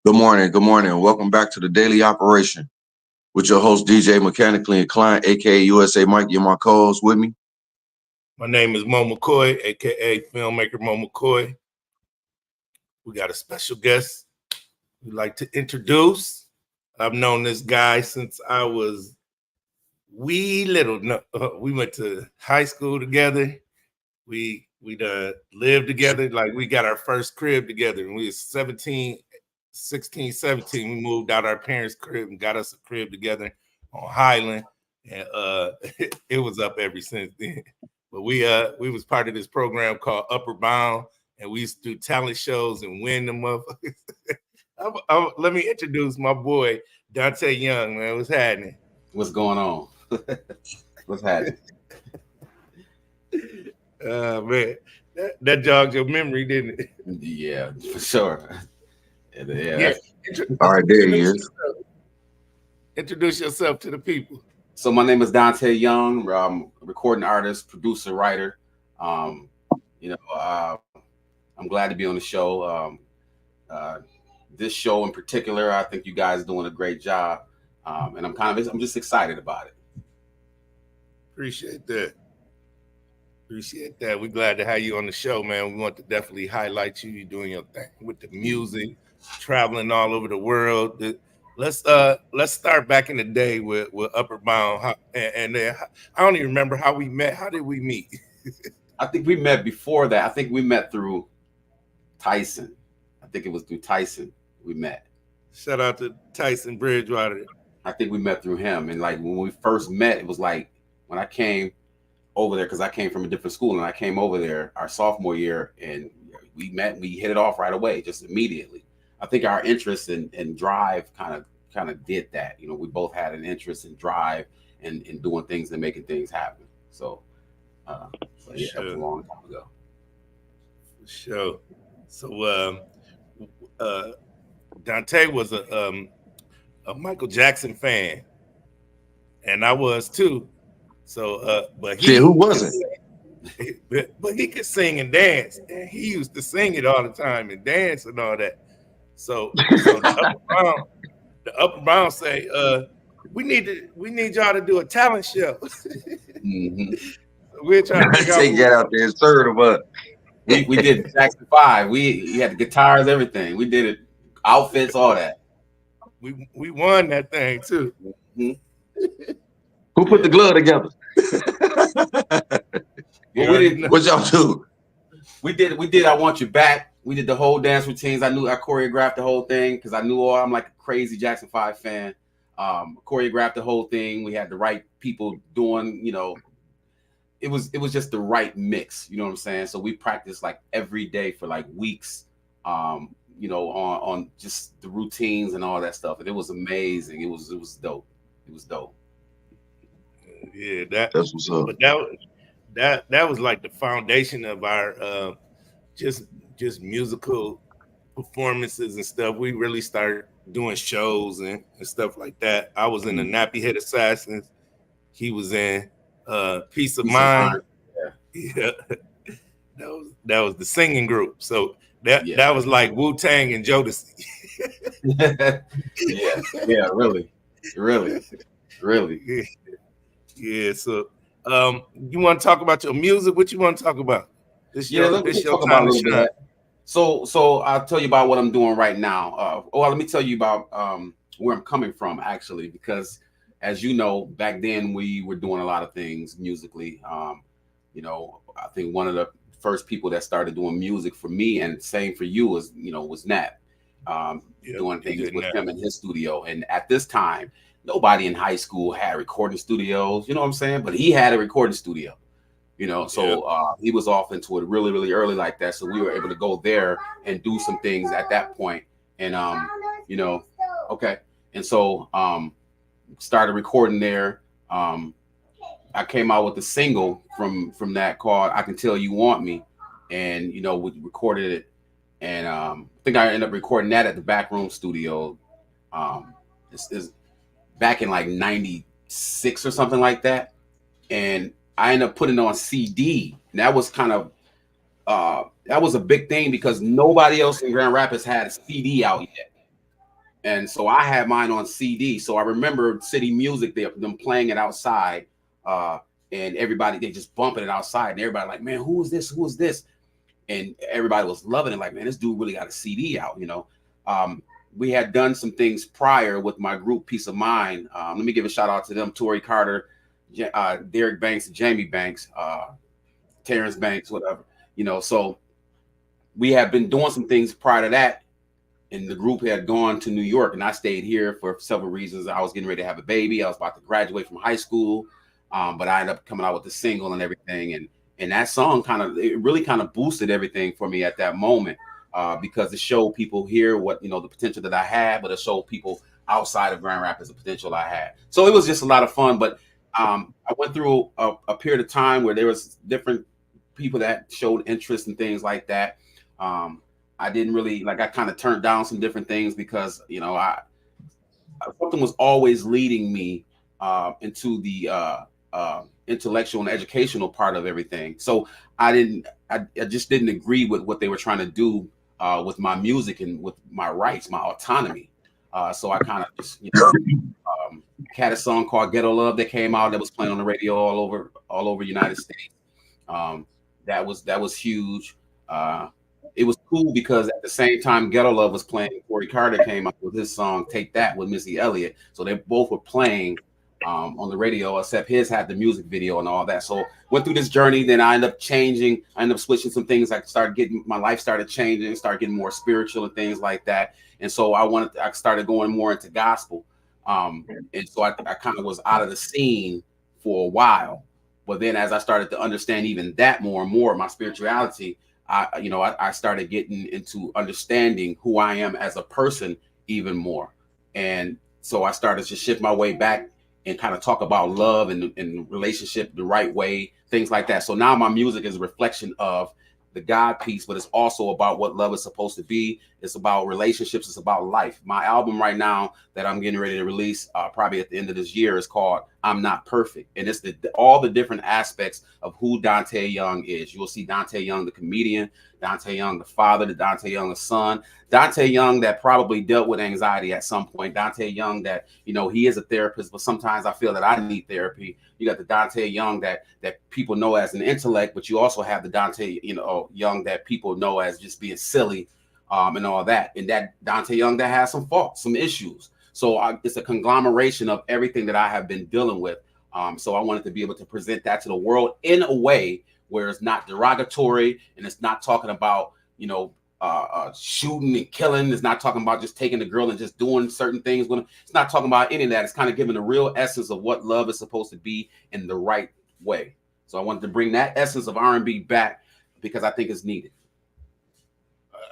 Good morning, and welcome back to the Daily Operation with your host DJ Mechanically Inclined, aka USA Mike. You're my co-host with me. My name is Mo McCoy, aka filmmaker Mo McCoy. We got a special guest we'd like to introduce. I've known this guy since I was wee little. No, we went to high school together. We lived together. Like we got our first crib together. When we was 16, 17, we moved out our parents' crib and got us a crib together on Highland. And it was up ever since then. But we was part of this program called Upper Bound, and we used to do talent shows and win them up. Let me introduce my boy Dante Young, man. What's happening? What's going on? What's happening? Man, that jogged your memory, didn't it? Yeah, for sure. Yeah. All right, there he is. Introduce yourself to the people. So my name is Dante Young. I'm a recording artist, producer, writer. I'm glad to be on the show. This show in particular, I think you guys are doing a great job, and I'm just excited about it. Appreciate that. We're glad to have you on the show, man. We want to definitely highlight you. You're doing your thing with the music, traveling all over the world. Let's start back in the day with Upper Bound, and I don't even remember how we met. How did we meet? I think we met before that. I think we met through Tyson. I think it was through Tyson we met. Shout out to Tyson Bridgewater. I think we met through him, and like when we first met, it was like when I came over there, because I came from a different school, and I came over there our sophomore year, and we met. We hit it off right away, just immediately. I think our interest in drive kind of did that. You know, we both had an interest in drive and in doing things and making things happen. So yeah, that was a long time ago. For sure. So Dante was a Michael Jackson fan, and I was too. So, but who wasn't? But he could sing and dance, and he used to sing it all the time and dance and all that. So the Upper Bound say, we need y'all to do a talent show. Mm-hmm. We're trying to take that out there and serve them up. We did Jackson 5. We had the guitars, everything. We did it, outfits, all that. We won that thing too. Mm-hmm. Who put the glove together? Well, we didn't. What y'all do? We did. I Want You Back. We did the whole dance routines. I choreographed the whole thing because I'm like a crazy Jackson 5 fan. Choreographed the whole thing. We had the right people doing, it was just the right mix. You know what I'm saying? So we practiced like every day for like weeks, on just the routines and all that stuff. And it was amazing. It was dope. It was dope. Yeah, that's what's up. But that was like the foundation of our just musical performances and stuff. We really started doing shows and stuff like that. I was in the Nappy Head Assassins. He was in Peace of Mind. Yeah. That was the singing group. So that was like Wu-Tang and Jodeci. yeah, really. Yeah, so you want to talk about your music? What you want to talk about? Let's talk about a little bit. So I'll tell you about what I'm doing right now. Let me tell you about where I'm coming from, actually, because as you know, back then we were doing a lot of things musically. I think one of the first people that started doing music for me, and same for you, was Nat, doing things with him in his studio. And at this time, nobody in high school had recording studios, you know what I'm saying? But he had a recording studio, so he was off into it really, really early like that. So we were able to go there and do some things at that point. And, okay. And so started recording there. I came out with a single from that called I Can Tell You Want Me. And, we recorded it. And I think I ended up recording that at the Backroom Studio. It's back in like 96 or something like that. And I ended up putting it on CD. And that was kind of, that was a big thing because nobody else in Grand Rapids had a CD out yet. And so I had mine on CD. So I remember City Music, them playing it outside, and everybody, they just bumping it outside, and everybody like, man, who is this? Who is this? And everybody was loving it. Like, man, this dude really got a CD out, you know. We had done some things prior with my group Peace of Mind. Let me give a shout out to them: Tory Carter, Derek Banks, Jamie Banks, Terrence Banks, whatever, you know. So we had been doing some things prior to that, and the group had gone to New York, and I stayed here for several reasons. I was getting ready to have a baby. I was about to graduate from high school, but I ended up coming out with the single and everything, and that song it really boosted everything for me at that moment, because it showed people here what, you know, the potential that I had, but it showed people outside of Grand Rapids the potential I had. So it was just a lot of fun. But I went through a period of time where there was different people that showed interest and things like that. I didn't really I kind of turned down some different things because, you know, something was always leading me into the intellectual and educational part of everything. So I just didn't agree with what they were trying to do with my music and with my rights, my autonomy. So I kind of just, you know, had a song called Ghetto Love that came out that was playing on the radio all over United States. That was huge. It was cool because at the same time Ghetto Love was playing, Tory Carter came up with his song Take That with Missy Elliott. So they both were playing on the radio, except his had the music video and all that. So went through this journey. Then I ended up changing. I ended up switching some things. My life started changing, started getting more spiritual and things like that. And so I started going more into gospel. And so I kind of was out of the scene for a while. But then as I started to understand even that more and more, my spirituality, I started getting into understanding who I am as a person even more. And so I started to shift my way back and kind of talk about love and relationship the right way, things like that. So now my music is a reflection of the God piece, but it's also about what love is supposed to be. It's about relationships. It's about life. My album right now that I'm getting ready to release probably at the end of this year is called I'm Not Perfect. And it's all the different aspects of who Dante Young is. You will see Dante Young, the comedian, Dante Young, the father, the Dante Young, the son, Dante Young that probably dealt with anxiety at some point, Dante Young that, you know, he is a therapist, but sometimes I feel that I need therapy. You got the Dante Young that people know as an intellect, but you also have the Dante, you know, Young that people know as just being silly and all that. And that Dante Young that has some faults, some issues. So it's a conglomeration of everything that I have been dealing with. So I wanted to be able to present that to the world in a way where it's not derogatory and it's not talking about, you know, shooting and killing. It's not talking about just taking the girl and just doing certain things. It's not talking about any of that. It's kind of giving the real essence of what love is supposed to be in the right way. So I wanted to bring that essence of R&B back because I think it's needed.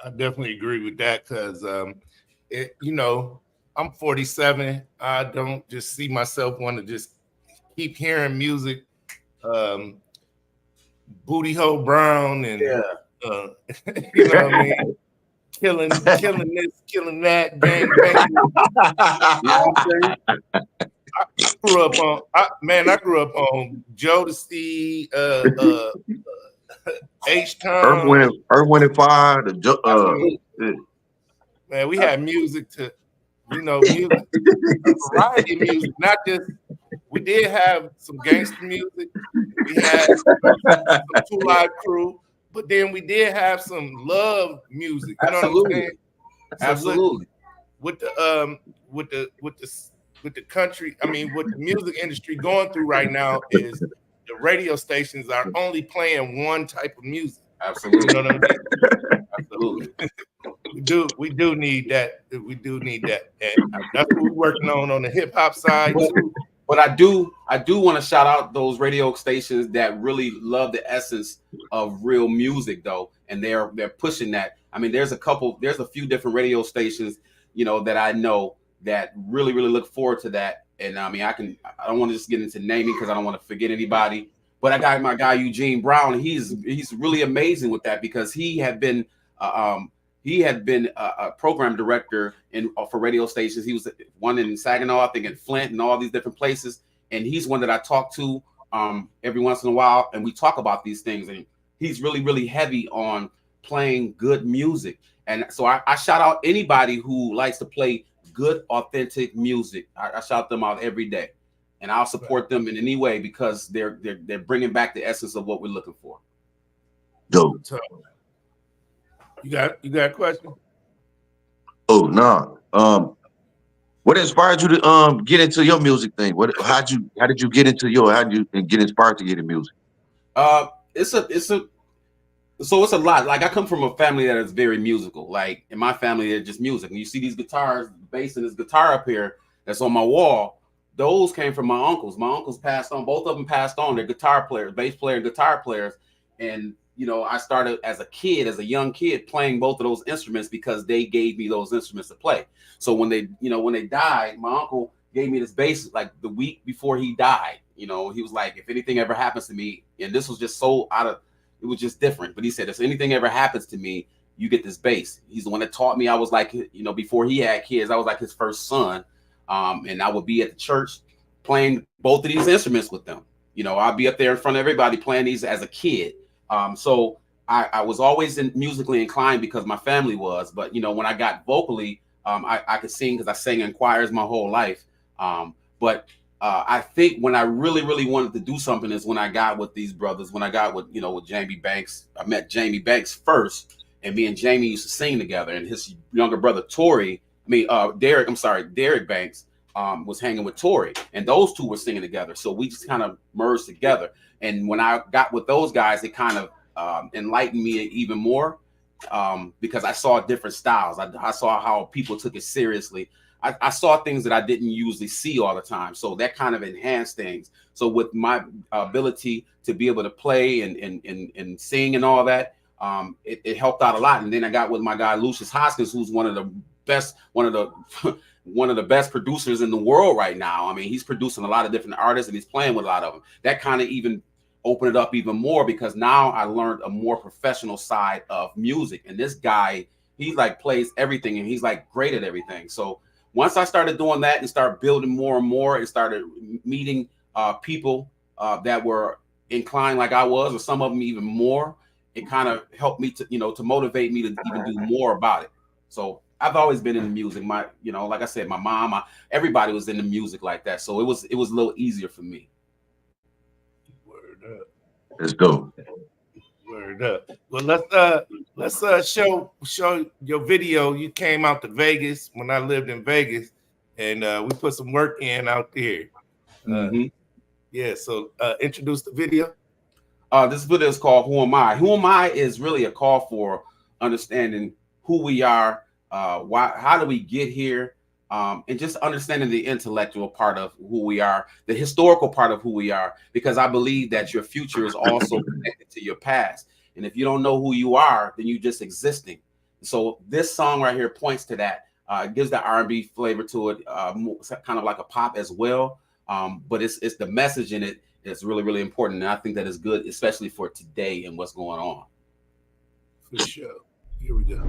I definitely agree with that because, you know, I'm 47. I don't just see myself want to just keep hearing music, Booty Hole Brown and, you know what I mean? Killing this, killing that, gang, bang. You know what I'm saying? I grew up on Jodeci, H-Town. Earth, Wind and Fire. Man, we had music to, you know, music, variety of music, not just. We did have some gangster music. We had some Two Live Crew, but then we did have some love music. You know what I'm saying? So Absolutely. With the country, I mean, what the music industry going through right now is the radio stations are only playing one type of music. Absolutely. You know what I mean? Absolutely. We do need that. We do need that. And that's what we're working on the hip hop side too. But I do want to shout out those radio stations that really love the essence of real music though. And they're pushing that. I mean, there's a few different radio stations, you know, that I know that really, really look forward to that. And I mean, I don't want to just get into naming because I don't want to forget anybody. But I got my guy Eugene Brown. He's really amazing with that because he had been a program director for radio stations. He was one in Saginaw, I think in Flint and all these different places. And he's one that I talk to every once in a while. And we talk about these things. And he's really, really heavy on playing good music. And so I shout out anybody who likes to play good, authentic music. I shout them out every day, and I'll support them in any way because they're bringing back the essence of what we're looking for. Dope. You got a question? Oh no. What inspired you to get into your music thing? How did you get into how did you get inspired to get in music? It's a lot. Like I come from a family that is very musical. Like in my family, they're just music. And you see these guitars, bass and this guitar up here that's on my wall. Those came from my uncles. My uncles passed on. Both of them passed on. They're guitar players, bass player and guitar players. And I started as a young kid playing both of those instruments because they gave me those instruments to play. So when they died, my uncle gave me this bass like the week before he died. He was like, if anything ever happens to me, and this was just so it was just different. But he said, if anything ever happens to me, you get this bass. He's the one that taught me. I was like, before he had kids, I was like his first son. And I would be at the church playing both of these instruments with them. I'd be up there in front of everybody playing these as a kid. So I was always musically inclined because my family was. But, when I got vocally, I could sing because I sang in choirs my whole life. But I think when I really, really wanted to do something is when I got with these brothers, when I got with Jamie Banks. I met Jamie Banks first, and me and Jamie used to sing together. And his younger brother, Derek Banks, was hanging with Tory, and those two were singing together. So we just kind of merged together. And when I got with those guys, it kind of enlightened me even more because I saw different styles. I saw how people took it seriously. I saw things that I didn't usually see all the time. So that kind of enhanced things. So with my ability to be able to play and sing and all that, it helped out a lot. And then I got with my guy, Lucius Hoskins, who's one of the best producers in the world right now. I mean, he's producing a lot of different artists and he's playing with a lot of them. That kind of even opened it up even more because now I learned a more professional side of music. And this guy, he like plays everything and he's like great at everything. So once I started doing that and started building more and more and started meeting people that were inclined like I was, or some of them even more, it kind of helped me to motivate me to even do more about it. So I've always been in the music. Like I said, my mom, everybody was in the music like that. So it was a little easier for me. Word up. That's dope. Word up. Well, let's show your video. You came out to Vegas when I lived in Vegas, and we put some work in out there. Yeah. So introduce the video. This video is called "Who Am I?" Who Am I is really a call for understanding who we are, how do we get here, and just understanding the intellectual part of who we are, the historical part of who we are, because I believe that your future is also connected to your past. And if you don't know who you are, then you're just existing. So this song right here points to that. It gives the R&B flavor to it, kind of like a pop as well. But it's the message in it that's really, really important. And I think that is good, especially for today and what's going on. For sure. Here we go.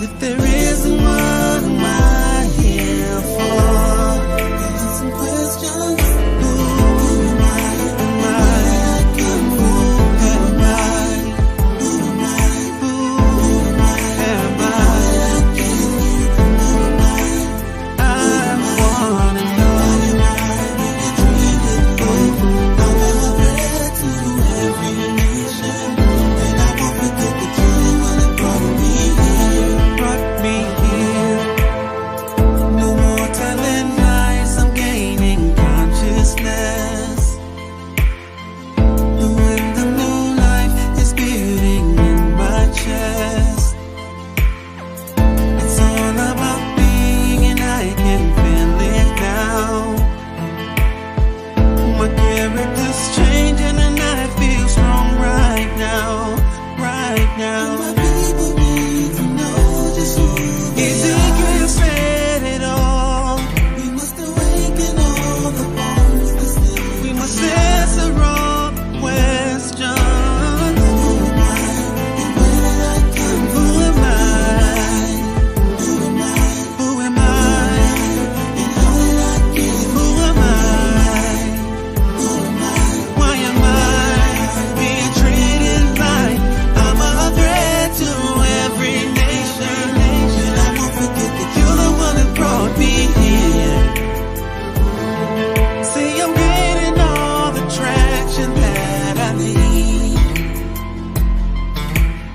And if there isn't, what am I here for? Some questions. Who am I? Am I? Who am I? Who am I? Who am I? I wanna know. Brought me here. No more telling lies, I'm gaining consciousness. The wind of new life is beating in my chest. It's all about being, and I can feel it now. My character's changing, and I feel strong right now. Right now. My people need to know just who Ezekiel said it all. We must awaken all the bones that still. We must answer all questions. Who am I? And where did I come from? Who am I? Who am I? Who am I? And how did I get here? Who am I? Who am I? Why am I being treated like I'm a threat to every nation? And I won't forget that you're the one that brought me here. See, I'm getting all the traction that I need,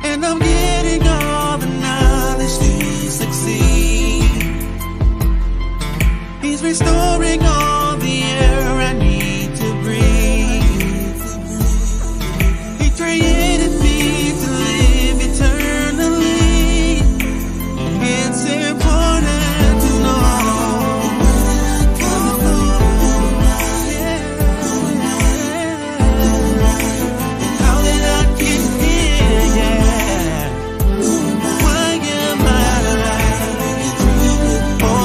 and I'm getting all the knowledge to succeed. He's restoring all the air I need to breathe. He created me to live eternally. It's important to know. How did I get here? Yeah. Why am I? Oh,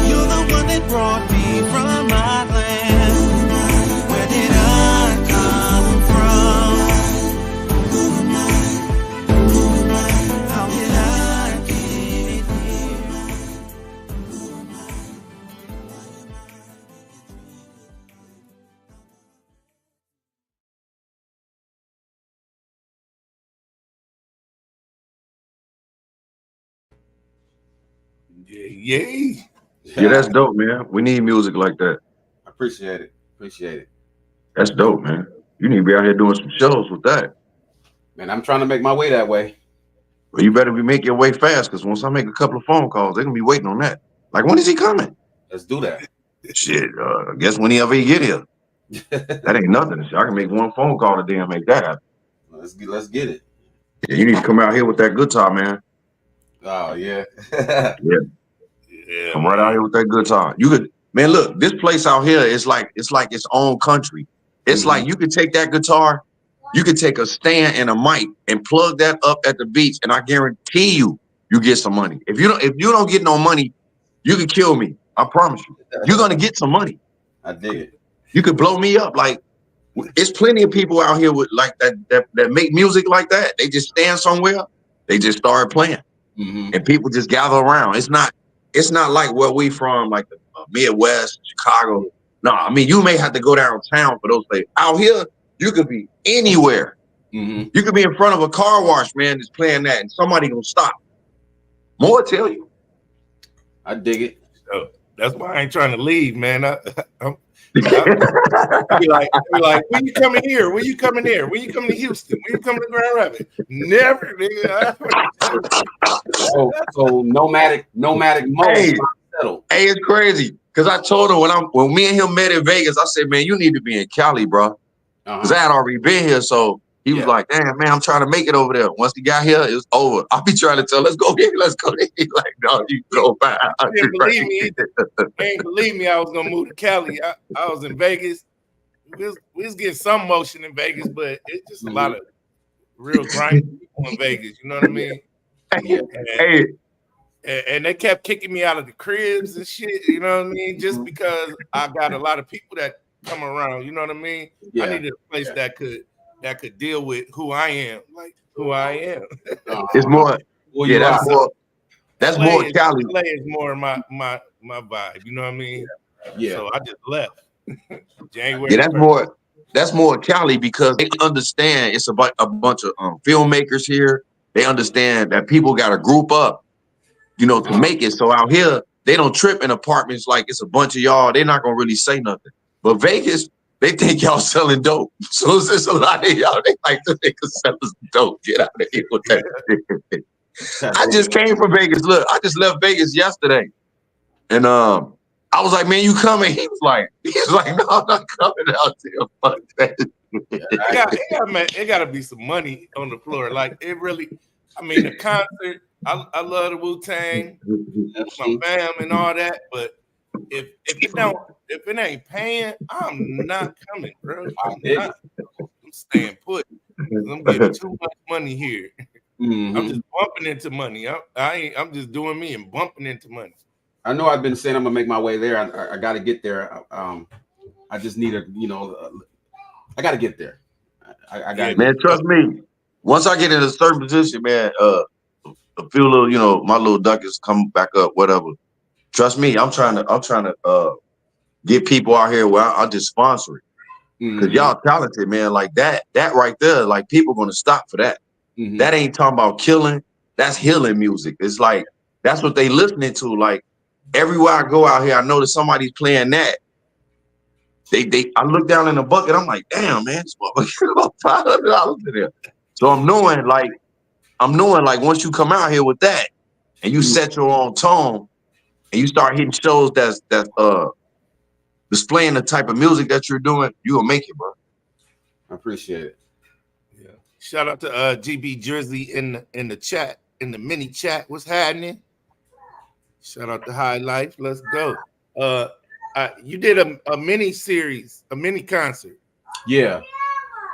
you're the one that brought me from my land. Where did I come from? How did I get here? Yeah. Yeah, that's dope, man. We need music like that. Appreciate it. Appreciate it. That's dope, man. You need to be out here doing some shows with that. Man, I'm trying to make my way that way. Well, you better be making your way fast, because once I make a couple of phone calls, they're gonna be waiting on that. Like, when is he coming? Let's do that. Shit, I guess whenever he get here. That ain't nothing. I can make one phone call today and make that happen. Let's get it. Yeah, you need to come out here with that guitar, man. Oh yeah. Yeah. Come right out here with that guitar. You could, man. Look, this place out here is like it's own country. It's like you could take that guitar, you could take a stand and a mic and plug that up at the beach, and I guarantee you get some money. If you don't get no money, you can kill me. I promise you. You're gonna get some money. I dig it. You could blow me up. Like, it's plenty of people out here with like that make music like that. They just stand somewhere, they just start playing, and people just gather around. It's not like where we from, like the Midwest, Chicago. No, I mean, you may have to go downtown for those places. Out here, you could be anywhere. You could be in front of a car wash, man, that's playing that, and somebody gonna stop. More tell you. I dig it. So that's why I ain't trying to leave, man. I be like, when you coming here? When you coming there? When you coming to Houston? When you coming to Grand Rapids? Never, nigga. So nomadic mode. Hey, it's crazy. Cause I told him when me and him met in Vegas, I said, man, you need to be in Cali, bro. Cause I had already been here. So he was like, damn, man, I'm trying to make it over there. Once he got here, it was over. I'll be trying to tell, let's go here, let's go there. He's like, no, you go back. He didn't believe me. He ain't believe me I was gonna move to Cali. I was in Vegas. We was getting some motion in Vegas, but it's just a lot of real grinding people in Vegas. You know what I mean? Hey. And they kept kicking me out of the cribs and shit. You know what I mean? Just because I got a lot of people that come around. You know what I mean? Yeah. I needed a place that could deal with who I am, like who I am. It's more. Well, Yeah, that's more. That's more Cali. LA is more my vibe. You know what I mean? Yeah. So I just left. January. Yeah, that's more Cali because they understand it's about a bunch of filmmakers here. They understand that people got to group up, you know, to make it. So out here, they don't trip in apartments like it's a bunch of y'all. They're not gonna really say nothing. But Vegas, they think y'all selling dope. So it's a lot of y'all. They like to think of selling dope. Get out of here with that. I just came from Vegas. Look, I just left Vegas yesterday, and I was like, "Man, you coming?" He's like, "No, I'm not coming out there." Fuck that. It got to be some money on the floor. Like it really. I mean, the concert. I love the Wu-Tang, my fam, and all that. But if it ain't paying, I'm not coming, bro. I'm staying put. I'm getting too much money here. Mm-hmm. I'm just bumping into money. I'm just doing me and bumping into money. I know I've been saying I'm gonna make my way there. I got to get there. I just need I got to get there. I got. Man, trust me. Once I get in a certain position, man, a few little, my little ducats come back up, whatever. Trust me, I'm trying to get people out here where I'll just sponsor it. Because y'all talented, man. Like that right there, like people gonna stop for that. Mm-hmm. That ain't talking about killing. That's healing music. It's like that's what they listening to. Like everywhere I go out here, I notice somebody's playing that. I look down in the bucket. I'm like, damn, man, it's $500 in there. So I'm knowing like once you come out here with that and you set your own tone and you start hitting shows that's displaying the type of music that you're doing, you gonna make it, bro. I appreciate it. Yeah. Shout out to GB Jersey in the chat, in the mini chat. What's happening? Shout out to High Life. Let's go. You did a mini series, a mini concert. Yeah.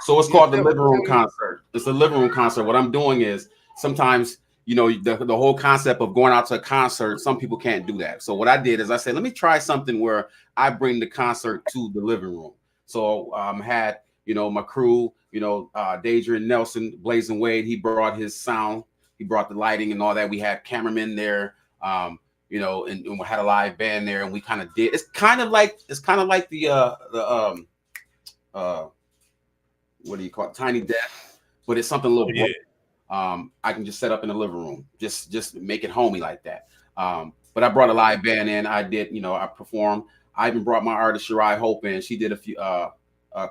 So it's called the Living Room Concert. It's a living room concert. What I'm doing is sometimes, the whole concept of going out to a concert, some people can't do that. So what I did is I said, let me try something where I bring the concert to the living room. So had, my crew, Dadrian Nelson, Blazing Wade, he brought his sound, he brought the lighting and all that. We had cameramen there, and we had a live band there, and we kind of did. It's kind of like the what do you call it? Tiny Desk, but it's something a little more. I can just set up in the living room, just make it homey like that. But I brought a live band in. I did, I performed. I even brought my artist Shirai Hope in. She did a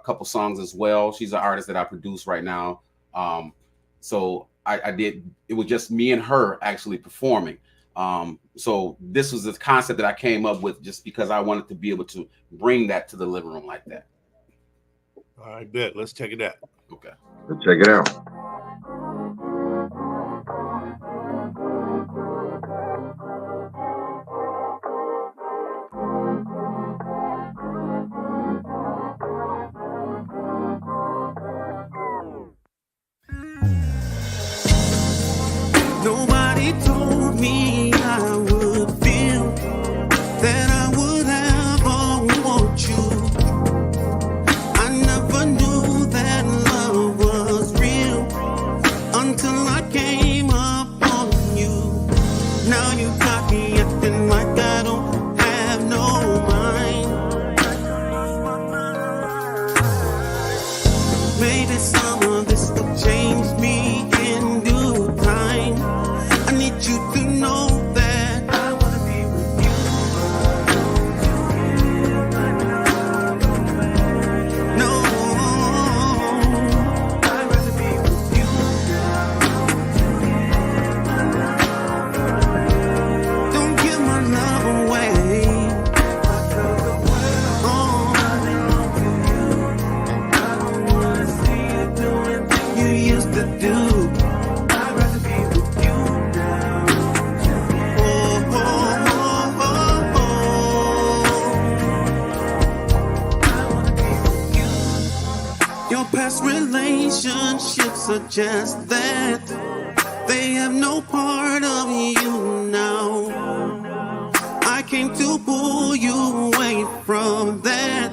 couple songs as well. She's an artist that I produce right now. So I did. It was just me and her actually performing. So this was the concept that I came up with just because I wanted to be able to bring that to the living room like that. All right, bet. Let's check it out. Okay. Let's check it out. Nobody told me I would feel that I would ever want you. I never knew that love was real until I came upon you. Now you got me acting like I don't have no mind. Maybe some of this will change me in due time. I need you to know that I want to be with you. No, I'd rather be with you. Don't give my love away. Oh, I belong to you. I don't want to see you doing things you used to do. I'd rather be with you now. Oh, oh, oh, oh, oh. I want to be with you. Your past relationships are just that. They have no part of you now. I came to pull you away from that.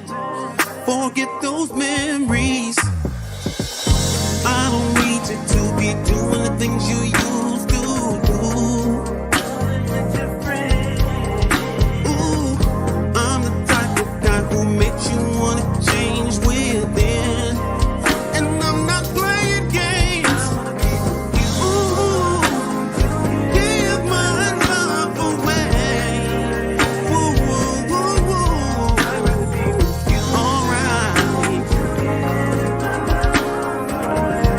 memories. I don't need you to be doing the things you used to do. Ooh, I'm the type of guy who makes you wanna change within. And I'm not playing games. Ooh, give my love away. Ooh, ooh, ooh, ooh. Alright.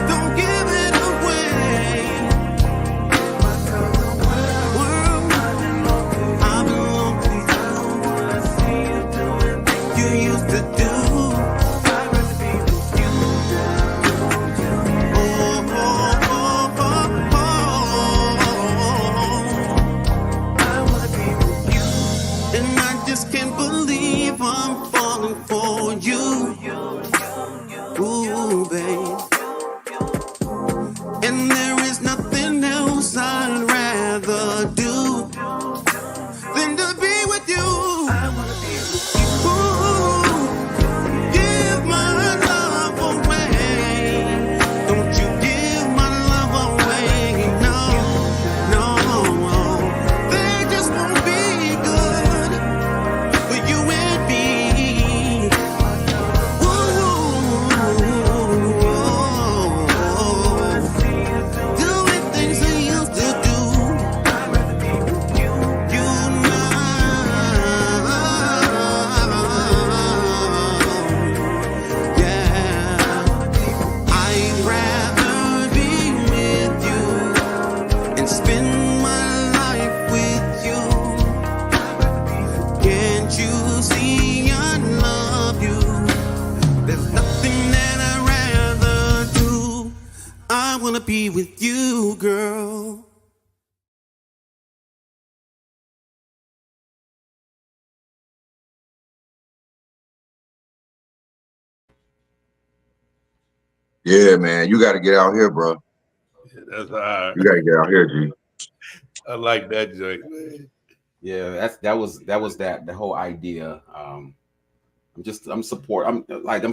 Don't give it away. World, I belong to you. You used to do. And I just can't believe I'm falling for you. Ooh, babe. And there is nothing else I'd rather do than to be with you. Ooh, give my love away. Don't you give my love away. No, no. They just won't be good for you and me. Doing things we used to do. You know, yeah. I'd rather be with you and spend my life with you. Can't you see I love you? There's nothing that I'd rather do. I wanna be with you, girl. Yeah, man, you got to get out here, bro. Yeah, that's hard. You got to get out here, G. I like that joint, man. Yeah, that was the whole idea. I'm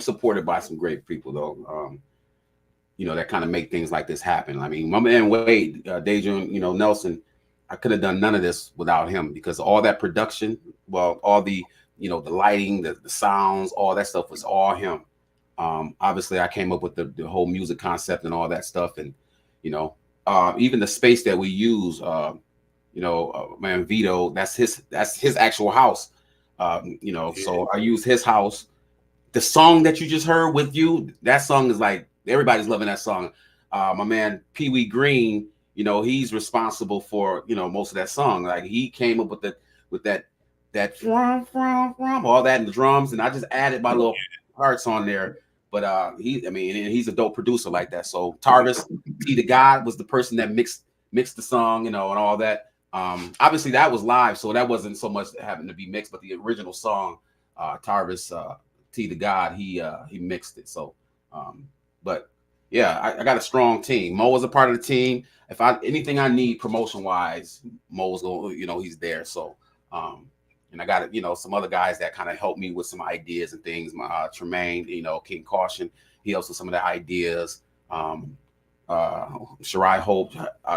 supported by some great people though. That kind of make things like this happen. I mean, my man Wade, Dejan, Nelson, I could have done none of this without him because all that production, well, all the the lighting, the sounds, all that stuff was all him. Obviously, I came up with the whole music concept and all that stuff, and even the space that we use. Man, Vito, that's his actual house. So I use his house. The song that you just heard with you, that song is like everybody's loving that song. My man Pee Wee Green, he's responsible for most of that song. Like he came up with that all that in the drums, and I just added my little parts on there. But he's a dope producer like that. So Tarvis T the God was the person that mixed the song, and all that. Obviously that was live, so that wasn't so much having to be mixed, but the original song, Tarvis T the God, he mixed it. So but yeah, I got a strong team. Mo was a part of the team. If anything I need promotion wise, Mo's going, he's there. So and I got some other guys that kind of help me with some ideas and things. My Tremaine, King Caution, he helps with some of the ideas. Shirai Hope,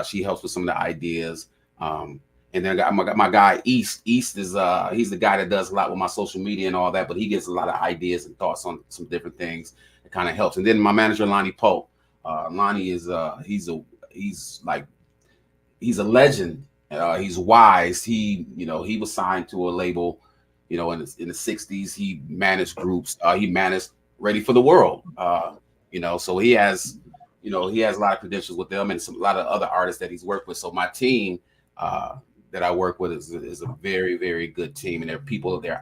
she helps with some of the ideas. And then I got my guy East. East is he's the guy that does a lot with my social media and all that, but he gets a lot of ideas and thoughts on some different things. It kind of helps. And then my manager Lonnie Pope. Lonnie is he's a legend. He's wise. He was signed to a label, in the 60s. He managed groups. He managed Ready for the World. So he has a lot of credentials with them and a lot of other artists that he's worked with. So my team that I work with is a very, very good team, and they're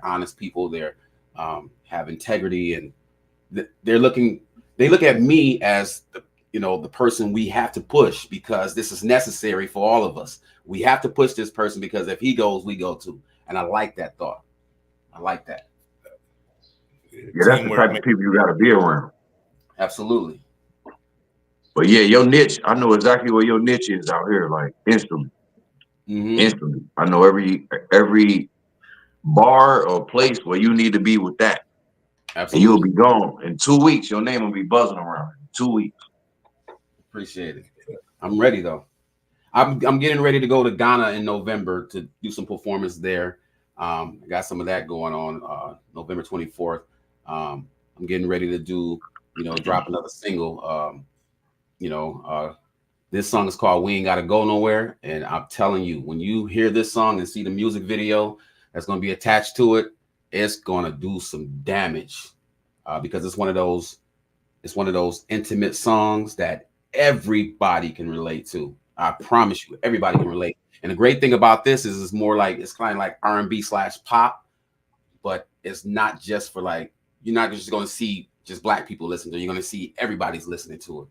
honest people. They're have integrity, and they look at me as the person we have to push because this is necessary for all of us. We have to push this person because if he goes, we go too. And I like that thought. I like that. Yeah, that's the type of people you got to be around. Absolutely. But yeah, your niche, I know exactly where your niche is out here, like instantly. Mm-hmm. Instantly. I know every bar or place where you need to be with that. And you'll be gone in 2 weeks. Your name will be buzzing around in 2 weeks. Appreciate it. I'm ready though. I'm getting ready to go to Ghana in November to do some performance there. I got some of that going on November 24th. I'm getting ready to do, drop another single. This song is called We Ain't Gotta Go Nowhere. And I'm telling you, when you hear this song and see the music video that's going to be attached to it, it's going to do some damage because it's one of those intimate songs that everybody can relate to. I promise you, everybody can relate. And the great thing about this is it's more like, it's kind of like R&B/pop, but it's not just for like, you're not just going to see just Black people listen to it. You're going to see everybody's listening to it.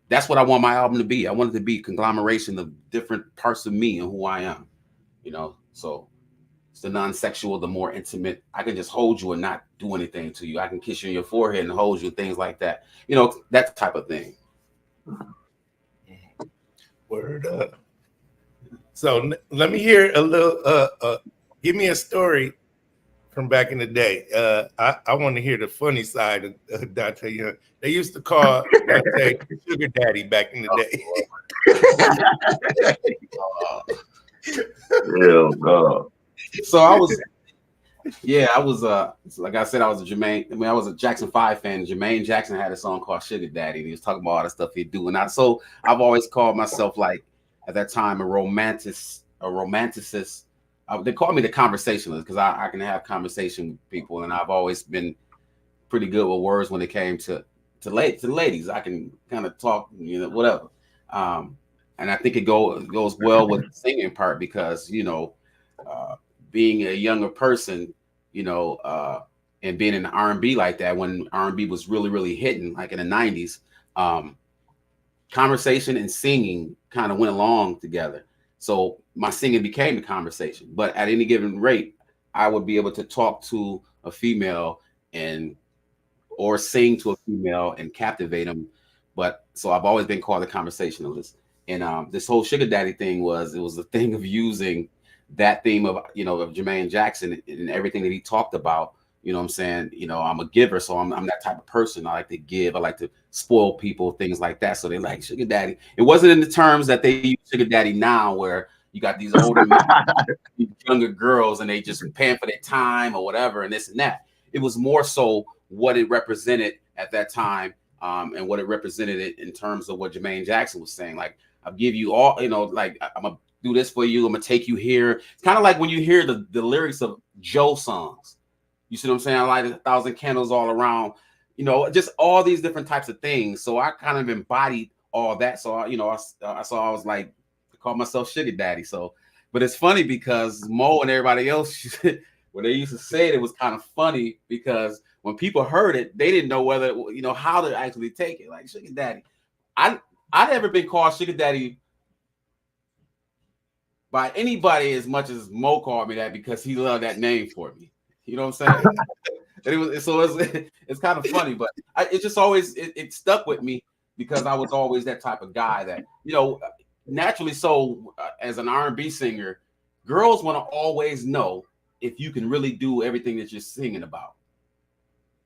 That's what I want my album to be. I want it to be a conglomeration of different parts of me and who I am, so it's the non-sexual, the more intimate. I can just hold you and not do anything to you. I can kiss you on your forehead and hold you, things like that. That type of thing. Word up. So let me hear a little, give me a story from back in the day. I want to hear the funny side of Dante Young. They used to call Dante Sugar Daddy back in the day. Real God. So I was like I said, I was a Jackson 5 fan. Jermaine Jackson had a song called Sugar Daddy. He was talking about all the stuff he'd do. And I've always called myself, like, at that time, a romanticist. They called me the conversationalist because I can have conversation with people, and I've always been pretty good with words when it came to ladies. I can kind of talk, whatever. And I think it goes well with the singing part because, being a younger person, and being in R&B like that, when R&B was really, really hitting, like in the 90s, conversation and singing kind of went along together. So my singing became the conversation. But at any given rate, I would be able to talk to a female or sing to a female and captivate them. But so I've always been called a conversationalist. And this whole Sugar Daddy thing was a thing of using that theme of, of Jermaine Jackson and everything that he talked about. You know what I'm saying? I'm a giver, so I'm that type of person. I like to give. I like to spoil people, things like that. So they like Sugar Daddy. It wasn't in the terms that they use Sugar Daddy now, where you got these older men, these younger girls, and they just paying for their time or whatever, and this and that. It was more so what it represented at that time, and what it represented in terms of what Jermaine Jackson was saying. Like, I'll give you all, like, I'm gonna do this for you. I'm gonna take you here. It's kind of like when you hear the lyrics of Joe songs. You see what I'm saying? I light 1,000 candles all around, just all these different types of things. So I kind of embodied all that. So, I was like, I called myself Sugar Daddy. So, but it's funny because Mo and everybody else, when they used to say it, it was kind of funny because when people heard it, they didn't know whether, how to actually take it. Like Sugar Daddy. I never been called Sugar Daddy by anybody as much as Mo called me that because he loved that name for me. You know what I'm saying? It's kind of funny, but it just always it stuck with me because I was always that type of guy that, naturally. So as an R&B singer, girls want to always know if you can really do everything that you're singing about.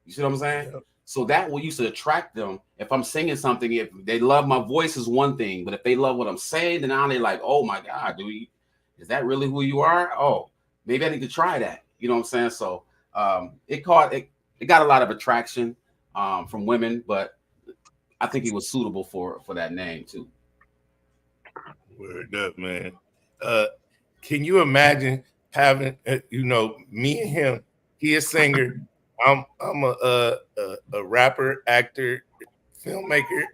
You see what I'm saying? Yeah. So that what used to attract them. If I'm singing something, if they love my voice is one thing, but if they love what I'm saying, then now they're like, oh my God, is that really who you are? Oh, maybe I need to try that. You know what I'm saying? So it got a lot of attraction from women, but I think he was suitable for that name too. Word up, man. Can you imagine having me and him? He a singer. I'm a rapper, actor, filmmaker.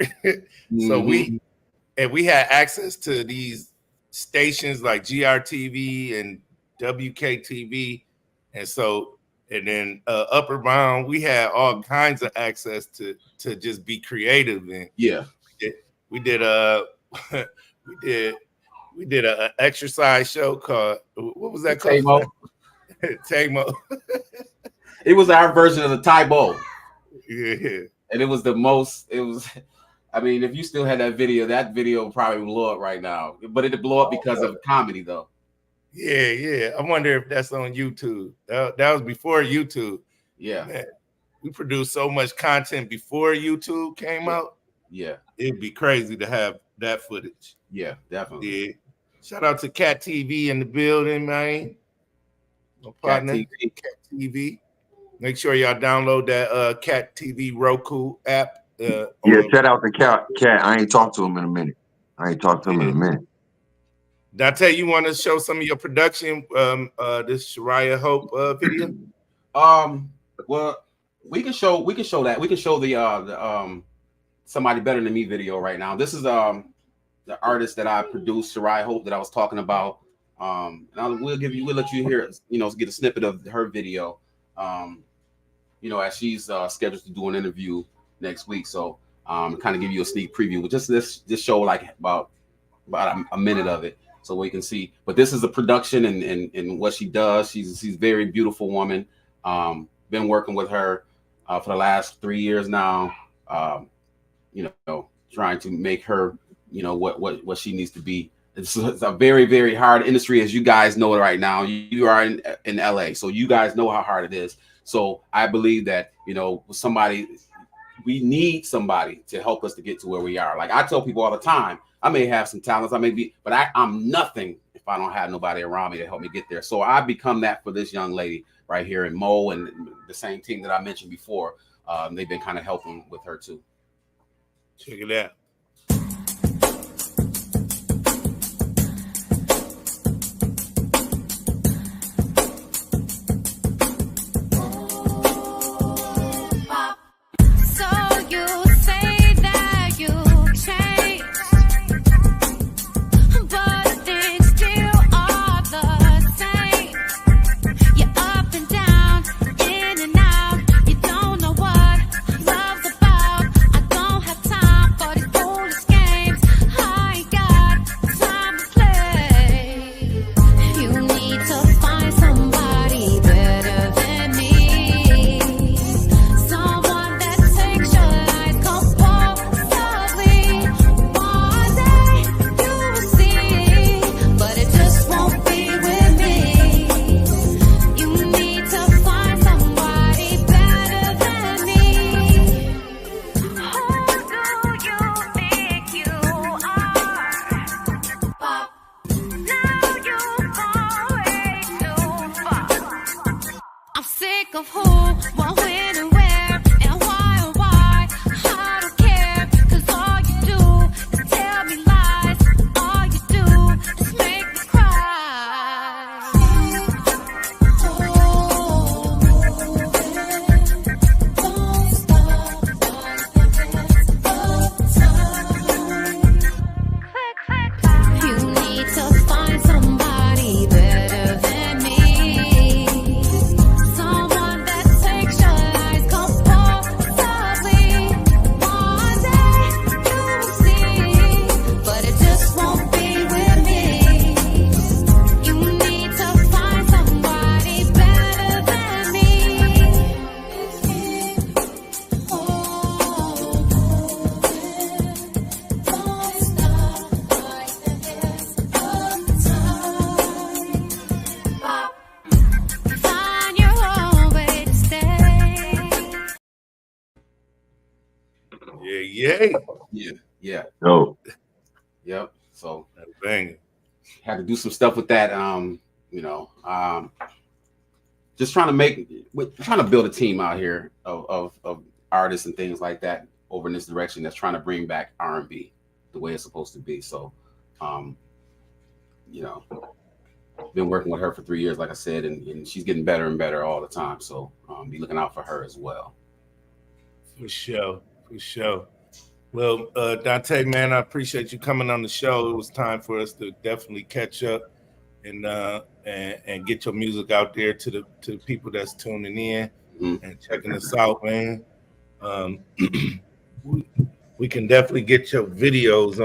So we had access to these stations like GRTV and WKTV. And then Upper Bound, we had all kinds of access to just be creative. And yeah, we did a exercise show called, what was that called? Tamo. It was our version of the Tybo. Yeah. And it was I mean, if you still had that video probably blew up right now. But it blew up because of comedy though. Yeah. I wonder if that's on YouTube. That was before YouTube. Yeah. we produced so much content before YouTube came out. Yeah, it'd be crazy to have that footage. Yeah, definitely. Yeah. Shout out to Cat TV in the building, man. My partner, Cat TV. Make sure y'all download that Cat TV Roku app. Yeah, shout out to Cat. I ain't talked to him in a minute. Dante, you want to show some of your production? This Shariah Hope video. Well, we can show that. We can show the Somebody Better Than Me video right now. This is the artist that I produced, Shariah Hope, that I was talking about. And we'll let you hear, get a snippet of her video. As she's scheduled to do an interview next week. So kind of give you a sneak preview. But just this show like about a minute of it, so we can see. But this is the production and what she does. She's a very beautiful woman. Been working with her for the last 3 years now. Trying to make her, what she needs to be. It's a very, very hard industry, as you guys know right now. You are in LA, so you guys know how hard it is. So I believe that, we need somebody to help us to get to where we are. Like I tell people all the time, I may have some talents, but I'm nothing if I don't have nobody around me to help me get there. So I become that for this young lady right here in Mo, and the same team that I mentioned before. They've been kind of helping with her too. Check it out. Yeah. Oh. Yep. So bang. Had to do some stuff with that. Just trying to build a team out here of artists and things like that over in this direction that's trying to bring back R&B the way it's supposed to be. So, been working with her for 3 years, like I said, and she's getting better and better all the time. So be looking out for her as well. For sure. Well, Dante, man, I appreciate you coming on the show. It was time for us to definitely catch up and get your music out there to the people that's tuning in and checking us out, man. We can definitely get your videos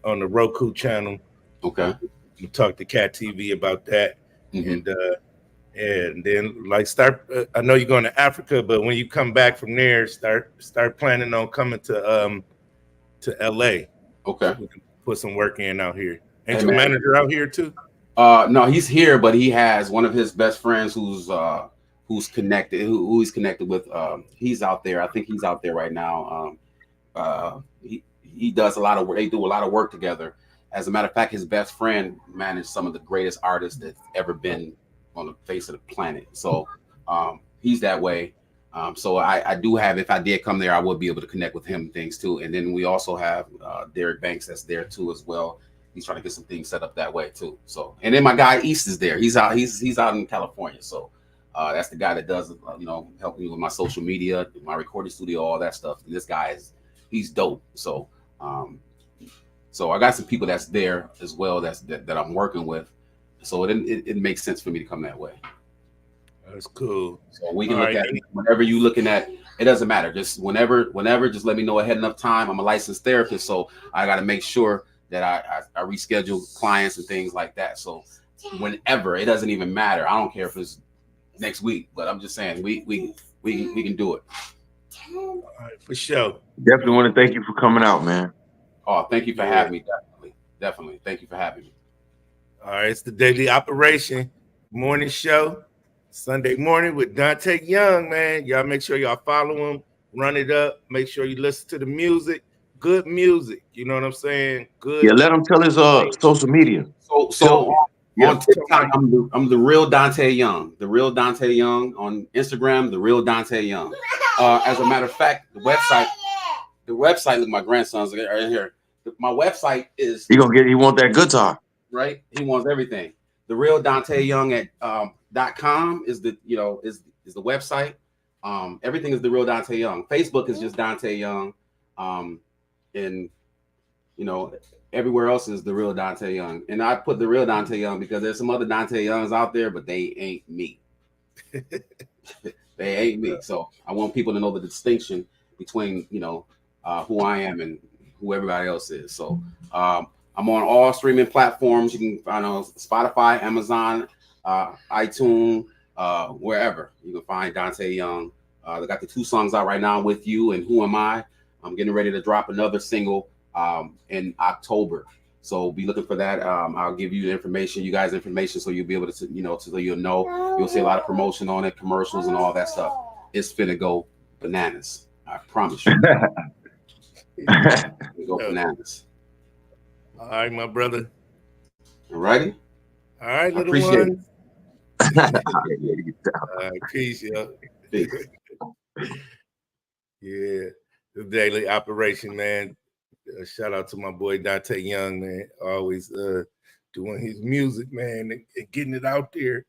on the Roku channel. Okay. We talk to Cat TV about that, and then start. I know you're going to Africa, but when you come back from there, start planning on coming to LA. Okay. We can put some work in out here. Ain't your manager out here too? No, he's here, but he has one of his best friends who's who's connected, who he's connected with. He's out there. I think he's out there right now. He does a lot of work. They do a lot of work together. As a matter of fact, his best friend managed some of the greatest artists that's ever been on the face of the planet. So he's that way. So I do have, if I did come there, I would be able to connect with him and things too. And then we also have Derek Banks that's there too as well. He's trying to get some things set up that way too. So, and then my guy East is there. He's out in California. So that's the guy that does, help me with my social media, my recording studio, all that stuff. And this guy he's dope. So, so I got some people that's there as well that I'm working with. So it makes sense for me to come that way. That's cool. So we can look at whenever you looking at. It doesn't matter. Just whenever, just let me know ahead enough time. I'm a licensed therapist, so I got to make sure that I reschedule clients and things like that. So whenever, it doesn't even matter. I don't care if it's next week, but I'm just saying we can do it. All right, for sure. Definitely want to thank you for coming out, man. Oh, thank you for having me. Definitely. Thank you for having me. All right, it's the Daily Operation morning show, Sunday morning with Dante Young, man. Y'all make sure y'all follow him, run it up. Make sure you listen to the music, good music. You know what I'm saying? Good. Yeah, let him tell his social media. So on TikTok, I'm the real Dante Young. The real Dante Young on Instagram. The real Dante Young. As a matter of fact, the website. Look, my grandson's right here. My website is. He want that guitar. Right, he wants everything. The real Dante Young at .com is the is the website. Everything is the real Dante Young. Facebook is just Dante Young, and everywhere else is the real Dante Young. And I put the real Dante Young because there's some other Dante Youngs out there, but they ain't me. They ain't me. So I want people to know the distinction between who I am and who everybody else is. So. I'm on all streaming platforms. You can find on Spotify, Amazon, iTunes, wherever. You can find Dante Young. They got the 2 songs out right now, With You and Who Am I. I'm getting ready to drop another single in October. So be looking for that. I'll give you information, you guys information, so you'll be able to, so you'll know. You'll see a lot of promotion on it, commercials and all that stuff. It's finna go bananas. I promise you. Go bananas. All right, my brother. All righty. All right, little one. Peace, yo. Yeah, the Daily Operation, man. Shout out to my boy Dante Young, man. Always doing his music, man, and getting it out there.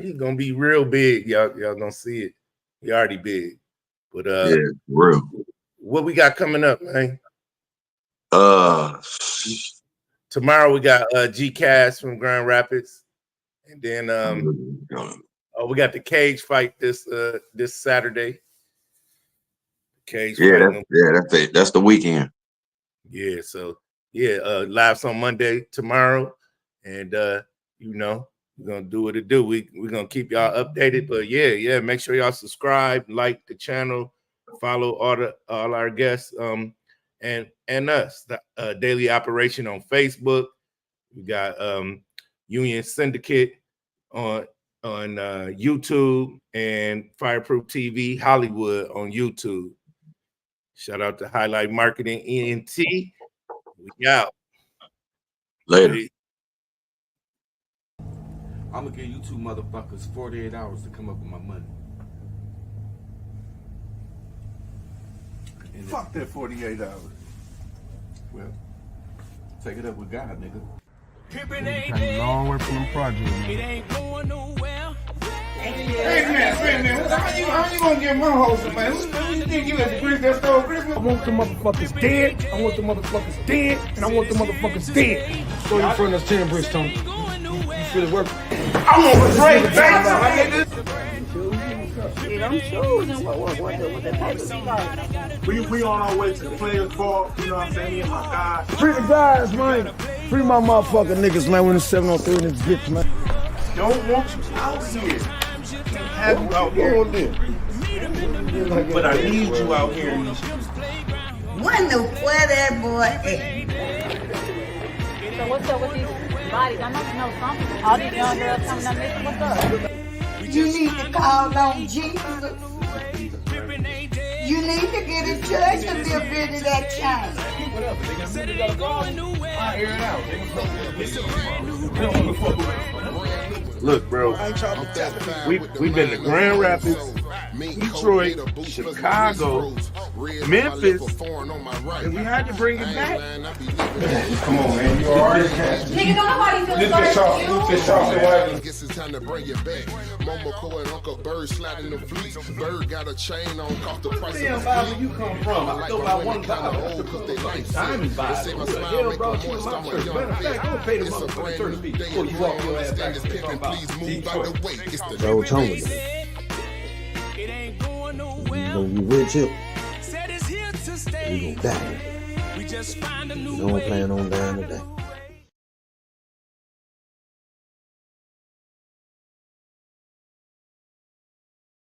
He's gonna be real big. Y'all gonna see it. He already big. But real. What we got coming up, man? Tomorrow we got G-Cast from Grand Rapids, and then we got the cage fight this Saturday. Cage fight. That's it. That's the weekend. Yeah, so live's on Monday tomorrow, and we're gonna do what it do. We're gonna keep y'all updated, but make sure y'all subscribe, like the channel, follow all our guests, and us, the Daily Operation on Facebook. We got Union Syndicate on YouTube, and Fireproof TV Hollywood on YouTube. Shout out to Highlight Marketing ENT. We out. Later. I'm gonna give you 2 motherfuckers 48 hours to come up with my money. And fuck that 48 hours. Well, take it up with God, nigga. Came a long way from the project, man. It ain't going nowhere. Hey man, how you gonna get my hoes, man? Who you think you is the Chris that stole Christmas? I want the motherfuckers dead. I want the motherfuckers dead, and I want the motherfuckers dead. Show you in front of us 10 bricks, Tony. You feel it working? I want to break back. I'm choosing what the type of guy. We on our way to the players' ball. You know what I'm saying? Me and my guys. Free the guys, man. Free my motherfucking niggas, man. When it's 703 in this bitch, man. Don't want you out here. Have you out here. But I need you out here. Wonder where that boy at. So what's up with these bodies? I must know something. All these young girls coming up missing. What's up? You need to call on Jesus. You need to get in church and be a bit of that change. Look, bro, we've been to Grand Rapids, Detroit, Chicago, Memphis, and we had to bring it back. Come on, man. You already Nigga, don't nobody feel sorry for you. This Charles White. Guess it's time to bring it back. Mama Coy and Uncle Bird sliding the fleet. Bird got a chain on, cost the price of the Where you come from? I thought about one time. old cause they like Diamond vibe. Say my What the smile hell make brought my you voice to my on my church? young Matter of fact, go pay the face. It's a motherfucker brand 30 new feet day before and you you walk don't your ass back understand this to pimpin'. Please move out the way. It's the Joe Tony. You gonna be rich here. You gonna die. You don't plan on dying today.